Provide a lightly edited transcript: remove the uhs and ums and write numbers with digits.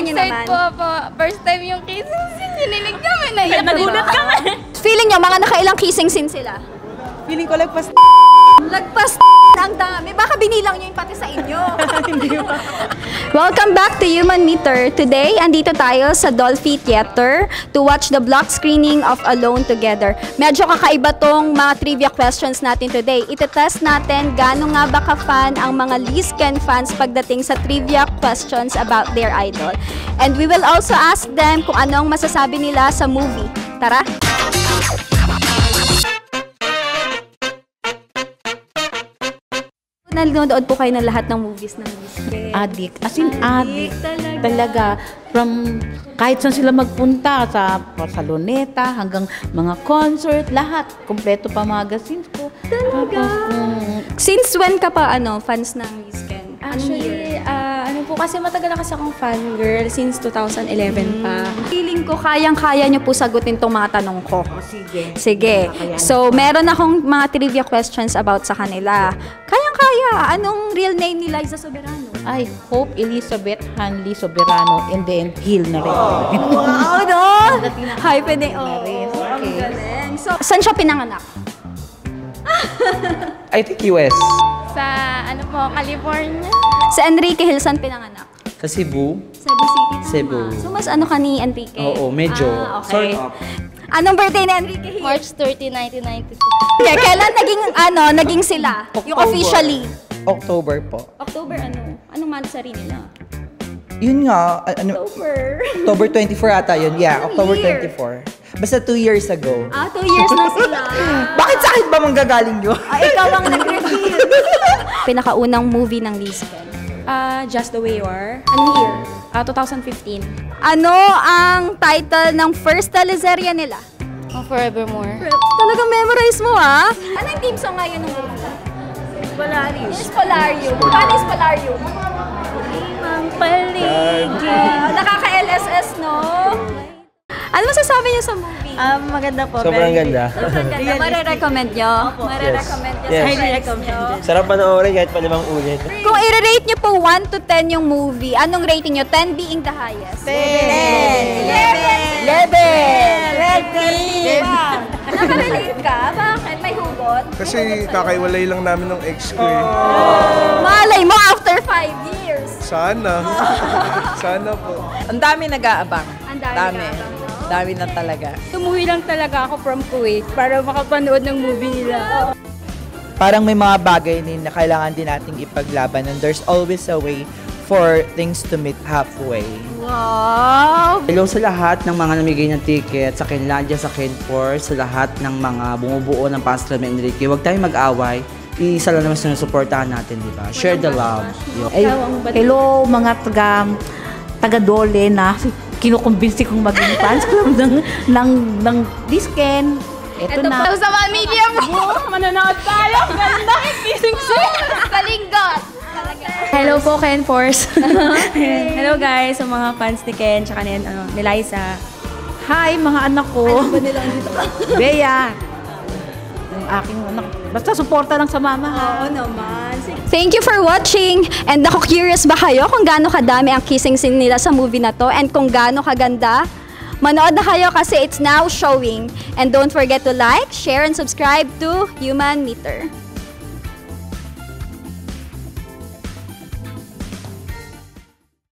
nyo naman. Excited po. First time yung kissing scene. Yuninig kami. Naiyak Nagulat kami. Feeling nyo, mga nakailang kissing scene sila? Feeling ko lagpas Lagpas ang dami. Baka binilang nyo yung pati sa inyo. Welcome back to Human Meter. Today, andito tayo sa Dolphy Theater to watch the block screening of Alone Together. Medyo kakaiba tong mga trivia questions natin today. Itetest natin gaano nga ba ka-fan ang mga Lizken fans pagdating sa trivia questions about their idol. And we will also ask them kung anong masasabi nila sa movie. Tara! Nanonood po kayo ng lahat ng movies ng Lizken. Addict. As in, addict. Talaga. From kahit saan sila magpunta, sa Luneta, hanggang mga concert, lahat. Kompleto pa magazines ko. Talaga? Since when ka pa fans ng Lizken? Actually, kasi matagal na kasi akong fangirl since 2011 pa. Feeling ko kayang-kaya nyo po sagutin tong mga tanong ko. Sige. Sige. So, meron akong mga trivia questions about sa kanila. Kayang-kaya. Anong real name ni Liza Soberano? Ay, Hope Elizabeth Hanley Soberano, and then Hill na rin. Wow, no? Hype din. Oh, Okay. galing. So, saan siya pinanganak? I think US. Sa, California. Sa Enrique Hill, saan pinanganak? Sa Cebu. Cebu City. Tama. Cebu. So, mas ka ni Enrique? Oo, medyo. Okay. Sort of. Anong birthday ni Enrique Hill? March 30, 1992. Okay, kailan naging sila? Yung October. officially? October po. October Anong month sa rin nila? Yun nga, October 24 ata yun. Yeah, October year? 24. Basta 2 years ago. 2 years na sila. Bakit sa akin ba manggagaling yun? Ikaw ang nag-reveal. Pinakaunang movie ng Lizken. Just the Way You Are. Anong year? 2015. Ano ang title ng first teleserye nila? Forevermore. Talagang memorize mo, Ano yung team song ngayon ng movie? Polarium. Polarium. Paano is Polarium? Limang paligid. Nakaka-LSS, no? Ano masasabi niyo sa movie? Maganda po. Sobrang ganda. Mare-recommend nyo? Mare-recommend nyo sa friends nyo? Sarap panoorin kahit pa 5 ulit. Kung i-rate nyo po 1 to 10 yung movie, anong rating nyo? 10 being the highest. 10! 11! 11! Nakarelate ka? Bakit? May hugot? Kasi kakaiwalay lang namin ng ex ko eh. Malay mo after 5 years. Sana. Sana po. Ang dami nag-aabang. Ang dami. Dami na talaga. Umuwi lang talaga ako from Kuwait para makapanood ng movie nila. Parang may mga bagay din na kailangan din nating ipaglaban, and there's always a way for things to meet halfway. Wow! Hello sa lahat ng mga namigay ng ticket, sa Kenlandia, sa Kenfor, sa lahat ng mga bumubuo ng Fans Club ni Enrique. Huwag tayong mag-away. Isa lang naman sinusuportahan natin, di ba? Share the love. Ay, hello mga taga-Dole na kinukumbinsi kong maging fans club ng Lizken. Ito na. Sa mga media mo, manonood tayo. Ganda, kissing scene. Sa linggot. Hello po, Ken Force. Hello guys, sa mga fans ni Ken, tsaka ni Liza. Hi mga anak ko. Bea. Ang aking anak. Basta suporta lang sa mama. Oo naman. Thank you for watching. And ako curious ba kayo kung gaano kadami ang kissing scene nila sa movie na to and kung gaano kaganda? Manood na kayo kasi it's now showing. And don't forget to like, share, and subscribe to Human Meter.